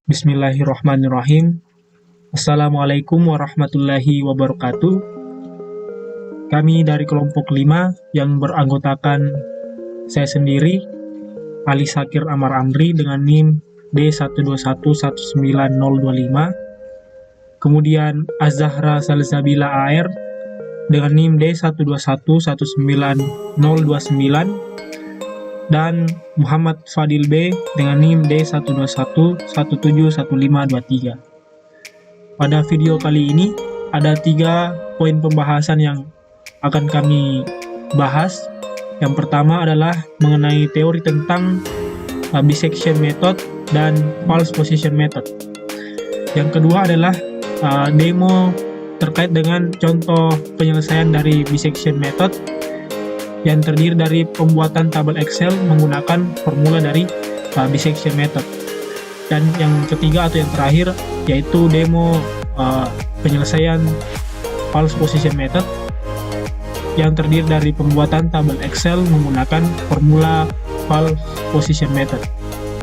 Bismillahirrahmanirrahim. Assalamualaikum warahmatullahi wabarakatuh. Kami dari kelompok 5 yang beranggotakan saya sendiri, Ali Sakir Amar Amri dengan NIM D121190025. Kemudian Az-Zahra Salsabila AR dengan NIM D121190029. Dan Muhammad Fadil B dengan NIM D121171523. Pada video kali ini ada 3 poin pembahasan yang akan kami bahas. Yang pertama adalah mengenai teori tentang bisection method dan false position method. Yang kedua adalah demo terkait dengan contoh penyelesaian dari bisection method yang terdiri dari pembuatan tabel Excel menggunakan formula dari bisection method. Dan yang ketiga atau yang terakhir yaitu demo penyelesaian false position method yang terdiri dari pembuatan tabel Excel menggunakan formula false position method.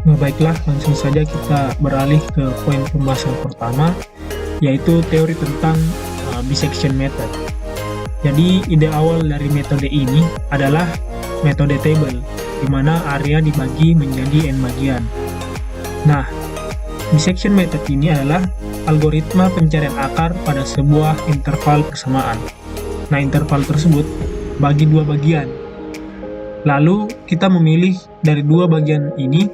Nah, baiklah, langsung saja kita beralih ke poin pembahasan pertama, yaitu teori tentang bisection method. Jadi ide awal dari metode ini adalah metode table, di mana area dibagi menjadi n bagian. Nah, bisection method ini adalah algoritma pencarian akar pada sebuah interval persamaan. Nah, interval tersebut bagi 2 bagian. Lalu kita memilih dari 2 bagian ini,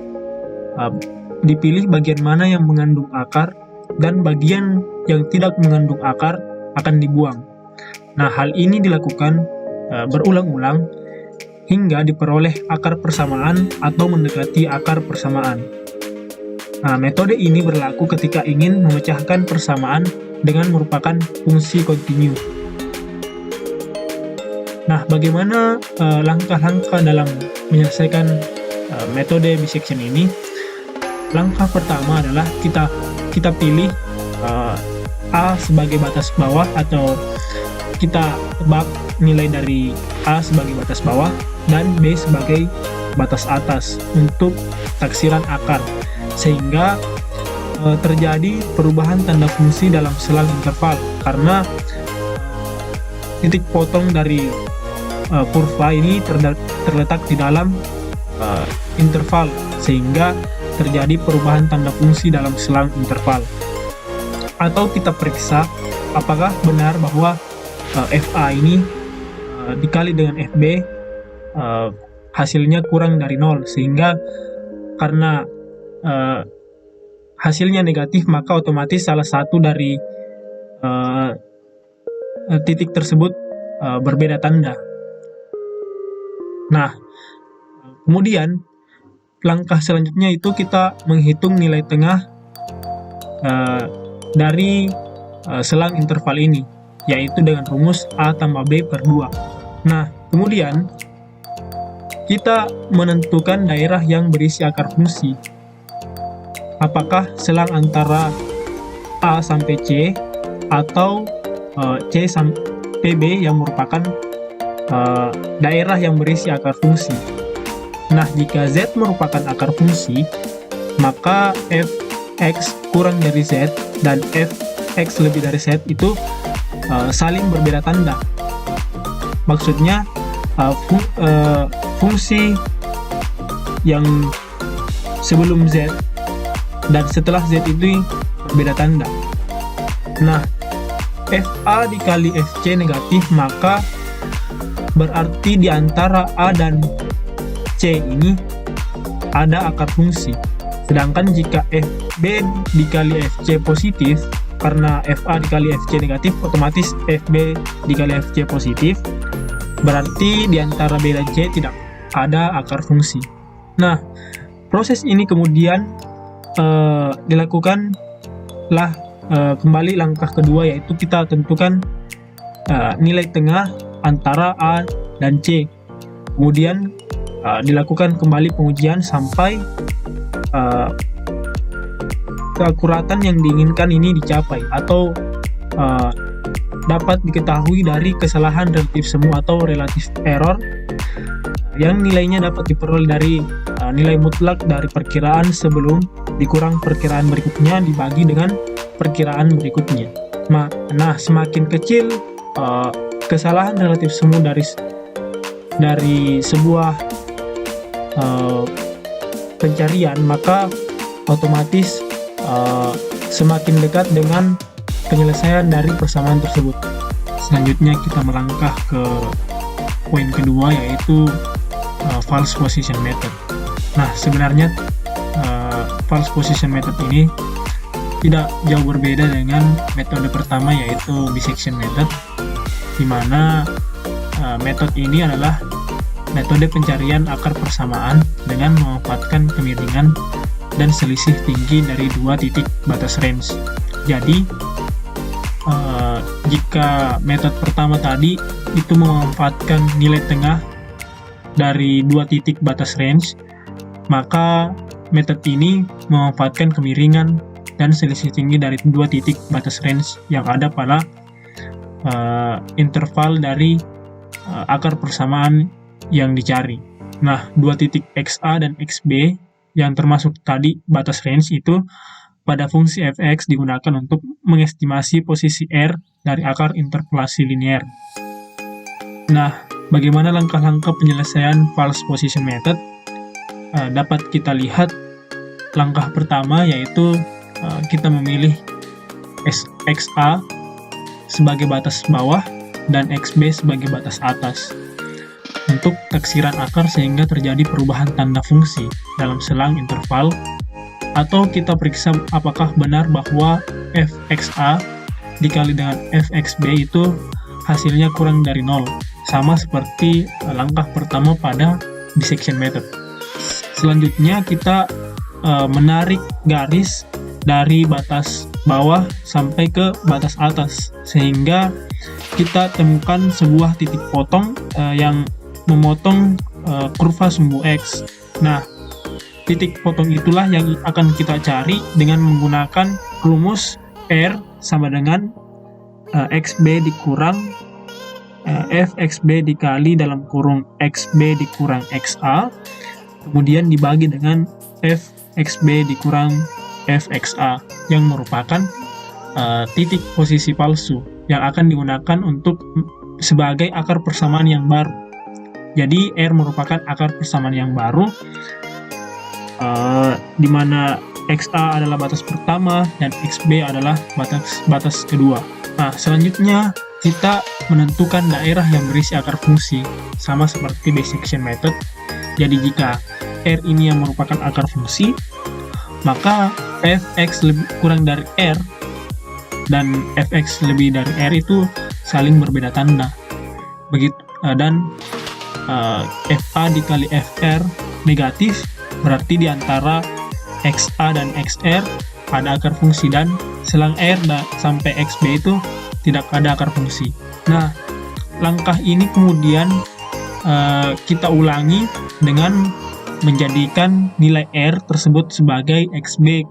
dipilih bagian mana yang mengandung akar dan bagian yang tidak mengandung akar akan dibuang. Nah, hal ini dilakukan berulang-ulang hingga diperoleh akar persamaan atau mendekati akar persamaan. Nah, metode ini berlaku ketika ingin memecahkan persamaan dengan merupakan fungsi kontinu. Nah, bagaimana langkah-langkah dalam menyelesaikan metode bisection ini? Langkah pertama adalah kita pilih A sebagai batas bawah, atau kita tebak nilai dari A sebagai batas bawah dan B sebagai batas atas untuk taksiran akar, sehingga terjadi perubahan tanda fungsi dalam selang interval karena titik potong dari kurva ini terletak di dalam interval, sehingga terjadi perubahan tanda fungsi dalam selang interval. Atau kita periksa apakah benar bahwa FA ini dikali dengan FB hasilnya kurang dari 0, sehingga karena hasilnya negatif maka otomatis salah satu dari titik tersebut berbeda tanda. Nah, kemudian langkah selanjutnya itu kita menghitung nilai tengah dari selang interval ini, yaitu dengan rumus A tambah B per 2. Nah, kemudian kita menentukan daerah yang berisi akar fungsi. Apakah selang antara A sampai C atau C sampai B yang merupakan daerah yang berisi akar fungsi. Nah, jika Z merupakan akar fungsi, maka Fx kurang dari Z dan Fx lebih dari Z itu saling berbeda tanda. Maksudnya fungsi yang sebelum Z dan setelah Z itu berbeda tanda. Nah, FA dikali FC negatif, maka berarti di antara A dan C ini ada akar fungsi. Sedangkan jika FB dikali FC positif, karena FA dikali FC negatif, otomatis FB dikali FC positif, berarti di antara B dan C tidak ada akar fungsi. Nah, proses ini kemudian dilakukanlah kembali langkah kedua, yaitu kita tentukan nilai tengah antara A dan C. Kemudian dilakukan kembali pengujian sampai keakuratan yang diinginkan ini dicapai, atau dapat diketahui dari kesalahan relatif semu atau relative error yang nilainya dapat diperoleh dari nilai mutlak dari perkiraan sebelum dikurang perkiraan berikutnya dibagi dengan perkiraan berikutnya. Nah, semakin kecil kesalahan relatif semu dari sebuah pencarian, maka otomatis semakin dekat dengan penyelesaian dari persamaan tersebut. Selanjutnya kita melangkah ke poin kedua, yaitu false position method. Nah, sebenarnya false position method ini tidak jauh berbeda dengan metode pertama, yaitu dissection method, di mana metode ini adalah metode pencarian akar persamaan dengan memanfaatkan kemiringan dan selisih tinggi dari dua titik batas range. Jadi, jika metode pertama tadi itu memanfaatkan nilai tengah dari dua titik batas range, maka metode ini memanfaatkan kemiringan dan selisih tinggi dari dua titik batas range yang ada pada interval dari akar persamaan yang dicari. Nah, dua titik XA dan XB yang termasuk tadi batas range itu pada fungsi fx digunakan untuk mengestimasi posisi R dari akar interpolasi linear. Nah, bagaimana langkah-langkah penyelesaian false position method? Dapat kita lihat langkah pertama, yaitu kita memilih XA sebagai batas bawah dan XB sebagai batas atas untuk taksiran akar sehingga terjadi perubahan tanda fungsi dalam selang interval, atau kita periksa apakah benar bahwa fxa dikali dengan fxb itu hasilnya kurang dari 0, sama seperti langkah pertama pada dissection method. Selanjutnya kita menarik garis dari batas bawah sampai ke batas atas sehingga kita temukan sebuah titik potong yang memotong kurva sumbu X. Nah, titik potong itulah yang akan kita cari dengan menggunakan rumus R sama dengan XB dikurang fxb dikali dalam kurung XB dikurang XA, kemudian dibagi dengan fxb dikurang fxa yang merupakan titik posisi palsu yang akan digunakan untuk sebagai akar persamaan yang baru. Jadi R merupakan akar persamaan yang baru, di mana XA adalah batas pertama dan XB adalah batas kedua. Nah, selanjutnya kita menentukan daerah yang berisi akar fungsi, sama seperti dissection method. Jadi jika R ini yang merupakan akar fungsi, maka fx lebih kurang dari R dan fx lebih dari R itu saling berbeda tanda. Begitu, dan FA dikali FR negatif, berarti di antara XA dan XR ada akar fungsi dan selang R sampai XB itu tidak ada akar fungsi. Nah, langkah ini kemudian kita ulangi dengan menjadikan nilai R tersebut sebagai XB.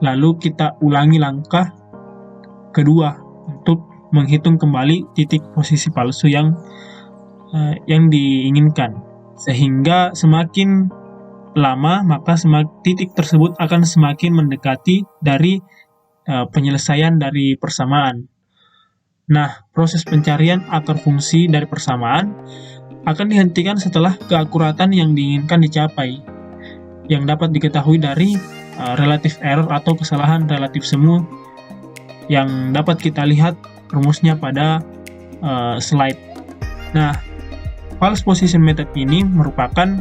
Lalu kita ulangi langkah kedua untuk menghitung kembali titik posisi palsu yang diinginkan, sehingga semakin lama maka titik tersebut akan semakin mendekati dari penyelesaian dari persamaan. Nah, proses pencarian akar fungsi dari persamaan akan dihentikan setelah keakuratan yang diinginkan dicapai, yang dapat diketahui dari relative error atau kesalahan relatif semu yang dapat kita lihat rumusnya pada slide. Nah, false position method ini merupakan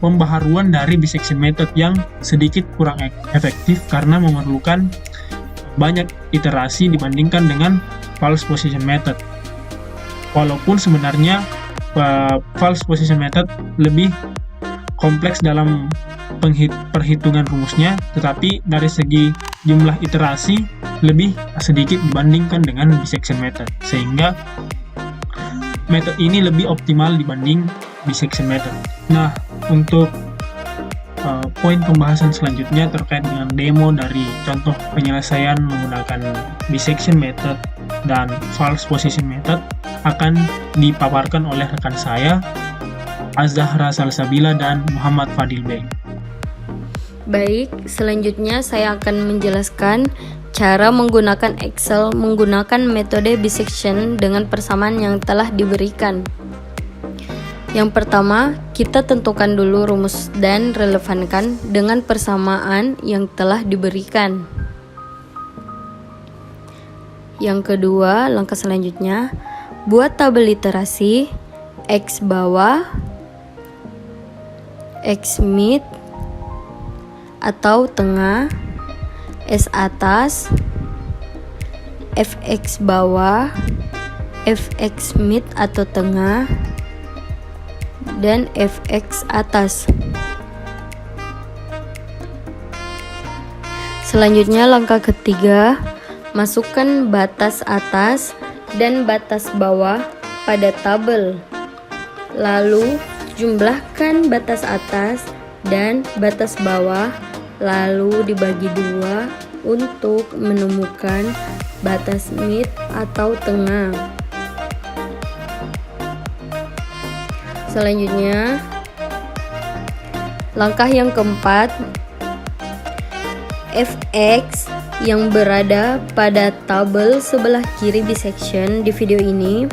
pembaharuan dari dissection method yang sedikit kurang efektif karena memerlukan banyak iterasi dibandingkan dengan false position method. Walaupun sebenarnya false position method lebih kompleks dalam perhitungan rumusnya, tetapi dari segi jumlah iterasi lebih sedikit dibandingkan dengan dissection method, sehingga metode ini lebih optimal dibanding dissection method. Nah, untuk poin pembahasan selanjutnya terkait dengan demo dari contoh penyelesaian menggunakan dissection method dan false position method akan dipaparkan oleh rekan saya, Az-Zahra Salsabila, dan Muhammad Fadil B. Baik, selanjutnya saya akan menjelaskan cara menggunakan Excel menggunakan metode bisection dengan persamaan yang telah diberikan. Yang pertama, kita tentukan dulu rumus dan relevankan dengan persamaan yang telah diberikan. Yang kedua, langkah selanjutnya, buat tabel literasi X bawah, X mid atau tengah, S atas, FX bawah, FX mid atau tengah, dan FX atas. Selanjutnya langkah ketiga, masukkan batas atas dan batas bawah pada tabel. Lalu jumlahkan batas atas dan batas bawah, lalu dibagi dua untuk menemukan batas mid atau tengah. Selanjutnya, langkah yang keempat, fx yang berada pada tabel sebelah kiri bisection di video ini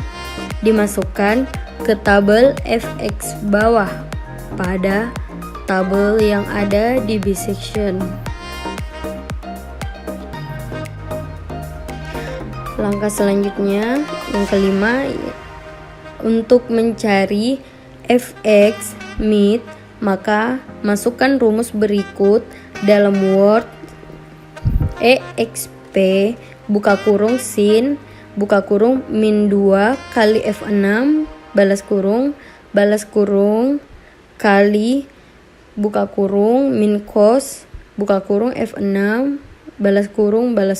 dimasukkan ke tabel fx bawah pada tabel yang ada di bisection. Langkah selanjutnya, yang kelima, untuk mencari fx mid, maka masukkan rumus berikut dalam Word. exp buka kurung sin buka kurung min 2 kali f6 balas kurung kali buka kurung min cos buka kurung f6 balas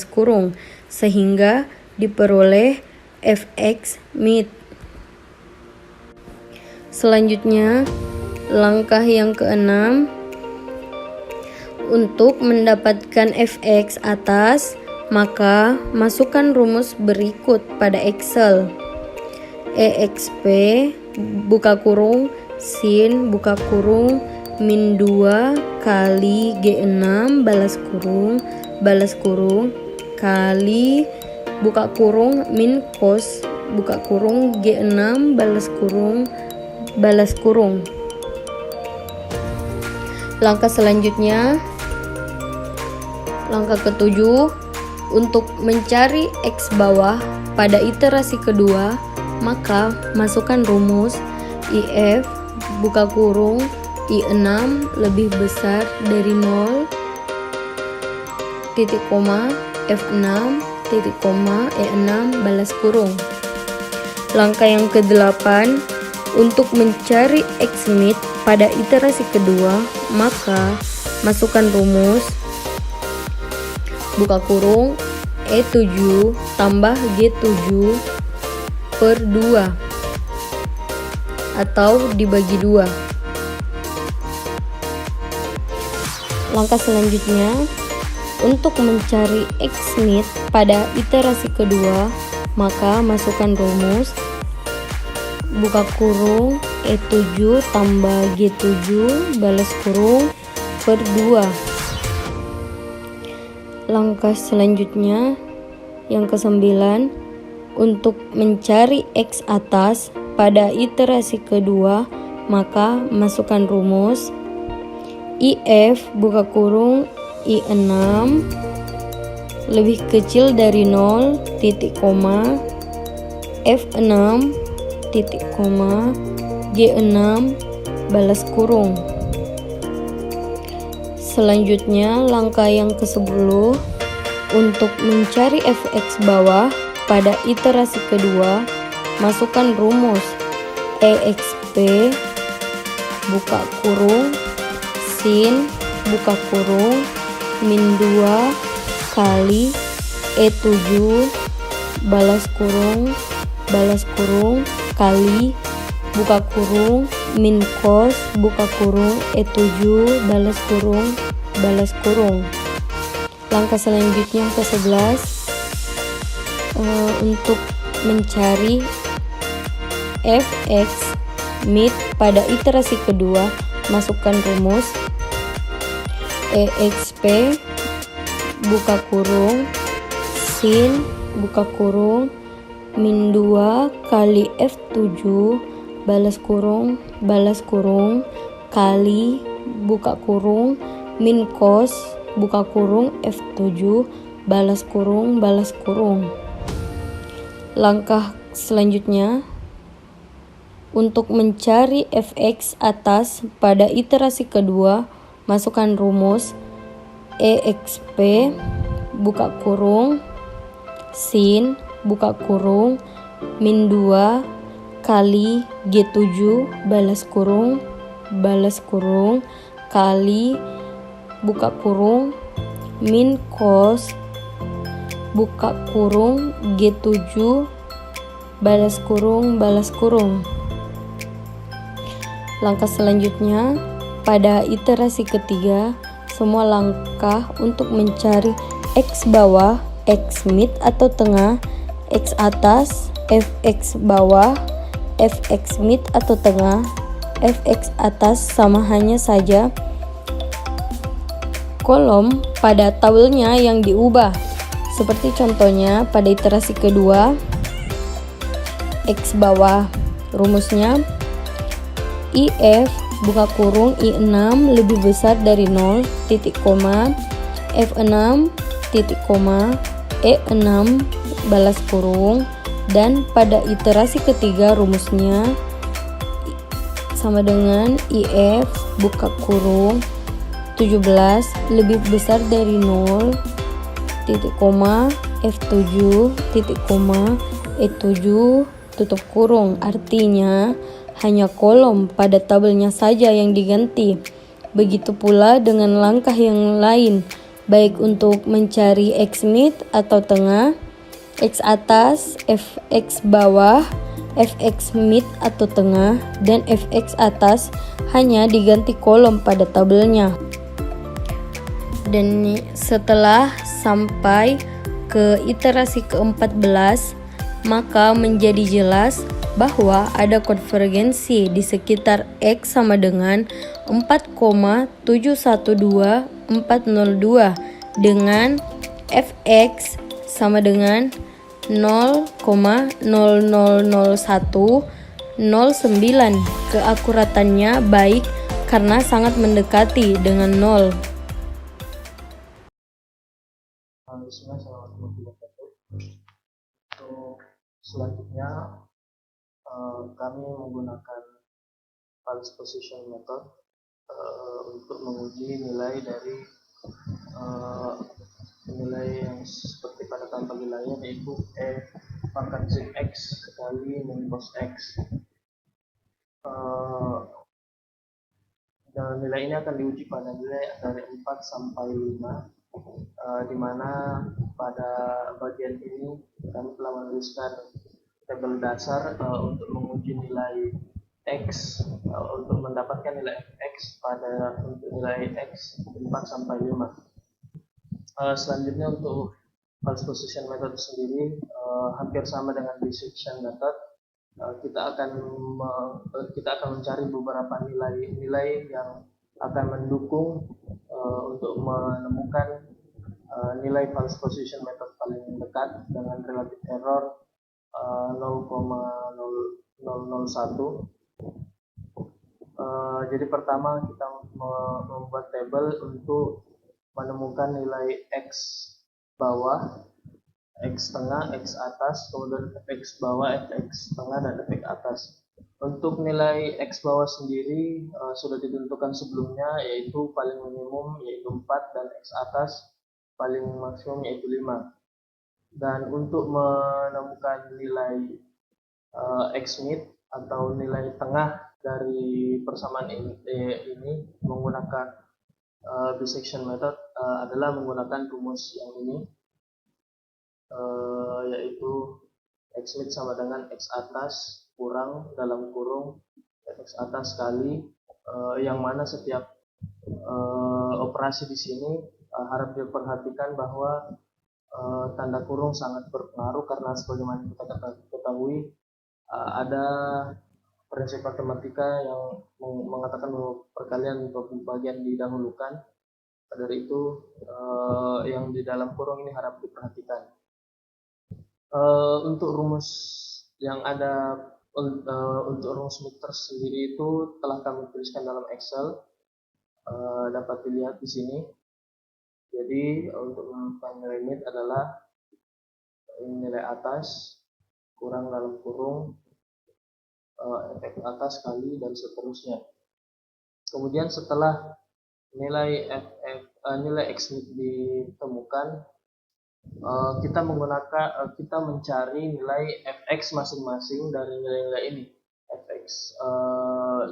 kurung sehingga diperoleh fx mid. Selanjutnya, langkah yang keenam, untuk mendapatkan fx atas, maka masukkan rumus berikut pada Excel. exp buka kurung sin buka kurung min 2 kali G6 balas kurung kali buka kurung min cos buka kurung G6 balas kurung. Langkah selanjutnya, langkah ketujuh, untuk mencari X bawah pada iterasi kedua, maka masukkan rumus IF buka kurung I6 lebih besar dari 0 titik koma F6 titik koma E6 balas kurung. Langkah yang ke-8, untuk mencari X mid pada iterasi kedua, maka masukkan rumus buka kurung E7 tambah G7 per 2 atau dibagi 2. Langkah selanjutnya, untuk mencari X mid pada iterasi kedua, maka masukkan rumus buka kurung E7 tambah G7 balas kurung per 2. Langkah selanjutnya, yang ke-9, untuk mencari X atas pada iterasi kedua, maka masukkan rumus IF buka kurung I6 lebih kecil dari 0 titik koma F6 titik koma G6 balas kurung. Selanjutnya, langkah yang ke-10, untuk mencari fx bawah pada iterasi kedua, masukkan rumus exp buka kurung sin buka kurung min 2 kali E7 balas kurung kali buka kurung min cos buka kurung E7 balas kurung. Langkah selanjutnya yang ke-11, untuk mencari fx Smith pada iterasi kedua, masukkan rumus EXP buka kurung sin buka kurung min 2 kali F7 balas kurung kali buka kurung min cos buka kurung F7 balas kurung. Langkah selanjutnya, untuk mencari fx atas pada iterasi kedua, masukkan rumus EXP buka kurung sin buka kurung min 2 kali G7 balas kurung kali buka kurung min cos buka kurung G7 balas kurung. Langkah selanjutnya, pada iterasi ketiga, semua langkah untuk mencari X bawah, X mid atau tengah, X atas, Fx bawah, Fx mid atau tengah, Fx atas sama hanya saja kolom pada tabelnya yang diubah. Seperti contohnya pada iterasi kedua, X bawah, rumusnya IF buka kurung I6 lebih besar dari 0, titik koma, F6 titik koma, E6 balas kurung, dan pada iterasi ketiga rumusnya sama dengan IF buka kurung 17 lebih besar dari 0, titik koma, F7 titik koma, E7 tutup kurung. Artinya hanya kolom pada tabelnya saja yang diganti. Begitu pula dengan langkah yang lain, baik untuk mencari X mid atau tengah, X atas, Fx bawah, Fx mid atau tengah, dan Fx atas hanya diganti kolom pada tabelnya. Dan setelah sampai ke iterasi ke-14, maka menjadi jelas bahwa ada konvergensi di sekitar X sama dengan 4,712402 dengan Fx sama dengan 0,000109. Keakuratannya baik karena sangat mendekati dengan 0. Assalamualaikum warahmatullahi wabarakatuh. Untuk selanjutnya kami menggunakan False Position Method untuk menguji nilai dari nilai yang seperti pada tampil nilainya, yaitu E pangkat sin X kali min cos X. Dan nilai ini akan diuji pada nilai dari 4 sampai 5, di mana pada bagian ini kami telah menuliskan tabel dasar untuk menguji nilai X, untuk mendapatkan nilai X pada untuk nilai X 4 sampai 5. Selanjutnya untuk false position method sendiri hampir sama dengan dissection method. Kita akan mencari beberapa nilai yang akan mendukung untuk menemukan nilai false position method paling dekat dengan relative error 0,001. Jadi pertama kita membuat tabel untuk menemukan nilai X bawah, X tengah, X atas, kemudian Fx bawah, Fx tengah, dan Fx atas. Untuk nilai X bawah sendiri sudah ditentukan sebelumnya, yaitu paling minimum yaitu 4 dan X atas paling maksimum yaitu 5. Dan untuk menemukan nilai X mid atau nilai tengah dari persamaan ini menggunakan dissection method adalah menggunakan rumus yang ini, yaitu X mid sama dengan X atas kurang dalam kurung X atas kali yang mana setiap operasi di sini harap diperhatikan bahwa tanda kurung sangat berpengaruh, karena sebagaimana kita ketahui ada prinsip matematika yang mengatakan bahwa perkalian bagian didahulukan. Dari itu yang di dalam kurung ini harap diperhatikan. Untuk rumus yang ada untuk rumus meter sendiri itu telah kami tuliskan dalam Excel, dapat dilihat di sini. Jadi untuk menentukan nilai mid adalah nilai atas kurang dalam kurung efek atas kali dan seterusnya. Kemudian setelah nilai X mid ditemukan, kita mencari nilai fx masing-masing dari nilai-nilai ini. Fx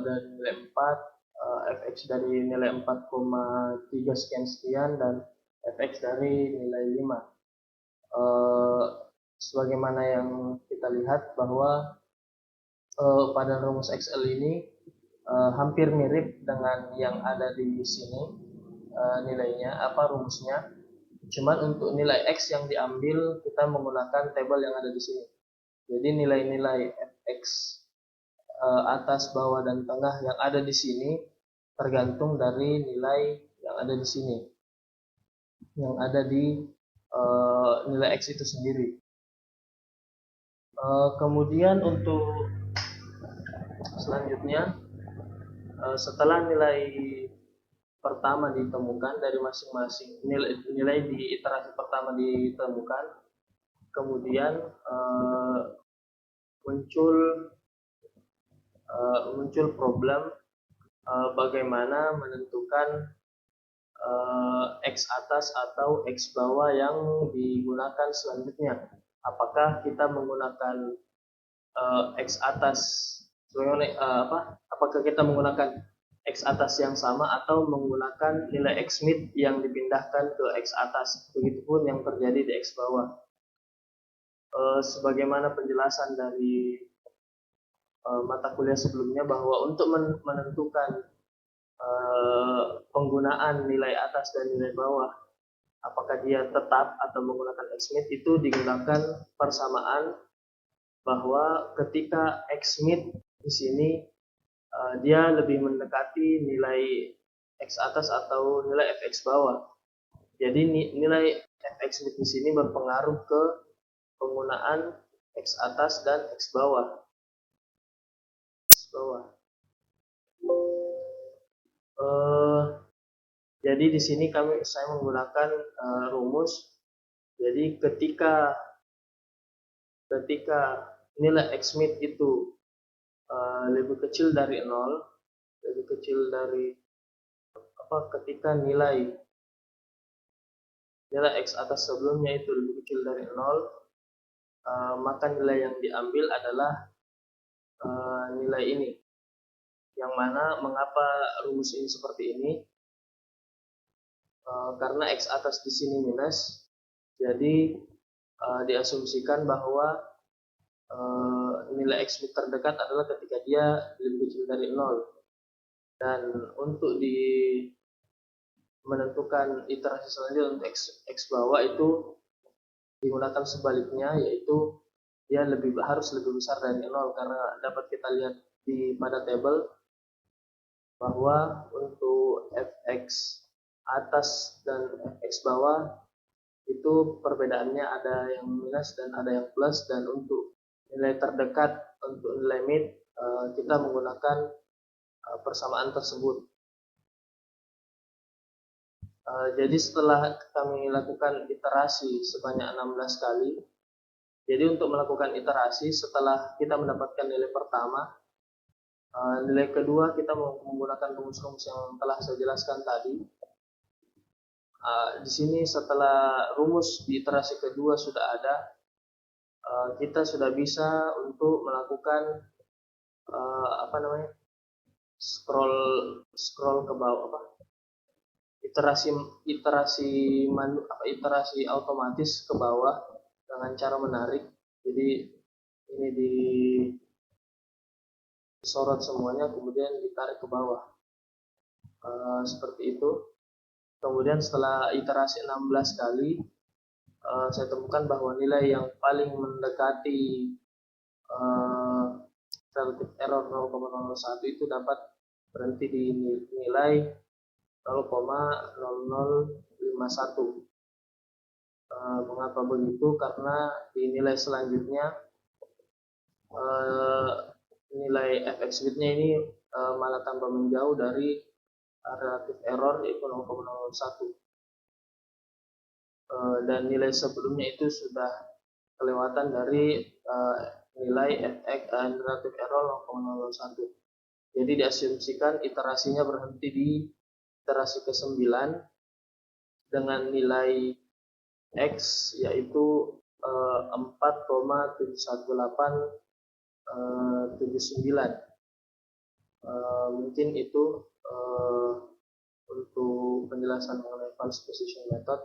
dari nilai 4, fx dari nilai 4,3 sekian dan fx dari nilai 5. Sebagaimana yang kita lihat bahwa pada rumus Excel ini hampir mirip dengan yang ada di sini nilainya, rumusnya. Cuman untuk nilai X yang diambil kita menggunakan tabel yang ada di sini. Jadi nilai-nilai fx atas, bawah, dan tengah yang ada di sini tergantung dari nilai yang ada di sini, yang ada di nilai X itu sendiri. Kemudian untuk selanjutnya, setelah nilai pertama ditemukan dari masing-masing nilai di iterasi pertama ditemukan, kemudian muncul problem bagaimana menentukan X atas atau X bawah yang digunakan selanjutnya. Apakah kita menggunakan X atas apakah kita menggunakan X atas yang sama atau menggunakan nilai X mid yang dipindahkan ke X atas. Begitupun yang terjadi di X bawah. Sebagaimana penjelasan dari mata kuliah sebelumnya bahwa untuk menentukan penggunaan nilai atas dan nilai bawah, apakah dia tetap atau menggunakan X mid, itu digunakan persamaan bahwa ketika X mid di sini dia lebih mendekati nilai X atas atau nilai fx bawah. Jadi nilai fx mid di sini berpengaruh ke penggunaan X atas dan X bawah. Jadi di sini saya menggunakan rumus. Jadi ketika nilai X mid itu lebih kecil dari 0, ketika nilai X atas sebelumnya itu lebih kecil dari 0, maka nilai yang diambil adalah nilai ini. Yang mana mengapa rumus ini seperti ini? Karena X atas di sini minus, jadi diasumsikan bahwa nilai X mid terdekat adalah ketika dia lebih kecil dari 0. Dan untuk menentukan iterasi selanjutnya untuk X bawah itu digunakan sebaliknya, yaitu dia harus lebih besar dari 0, karena dapat kita lihat pada tabel bahwa untuk fx atas dan fx bawah itu perbedaannya ada yang minus dan ada yang plus, dan untuk nilai terdekat untuk nilai mid kita menggunakan persamaan tersebut. Jadi setelah kami lakukan iterasi sebanyak 16 kali, jadi untuk melakukan iterasi setelah kita mendapatkan nilai pertama, nilai kedua kita menggunakan rumus-rumus yang telah saya jelaskan tadi. Di sini setelah rumus di iterasi kedua sudah ada, kita sudah bisa untuk melakukan scroll ke bawah, iterasi otomatis ke bawah dengan cara menarik. Jadi ini disorot semuanya kemudian ditarik ke bawah, seperti itu. Kemudian setelah iterasi 16 kali, saya temukan bahwa nilai yang paling mendekati relative error 0,001 itu dapat berhenti di nilai 0,0051. Mengapa begitu? Karena di nilai selanjutnya nilai fx bit-nya ini malah tambah menjauh dari relative error yaitu 0,01. Dan nilai sebelumnya itu sudah kelewatan dari nilai relative error 0,01. Jadi diasumsikan iterasinya berhenti di iterasi ke-9 dengan nilai X yaitu 4,71879. Mungkin itu untuk penjelasan mengenai false position method.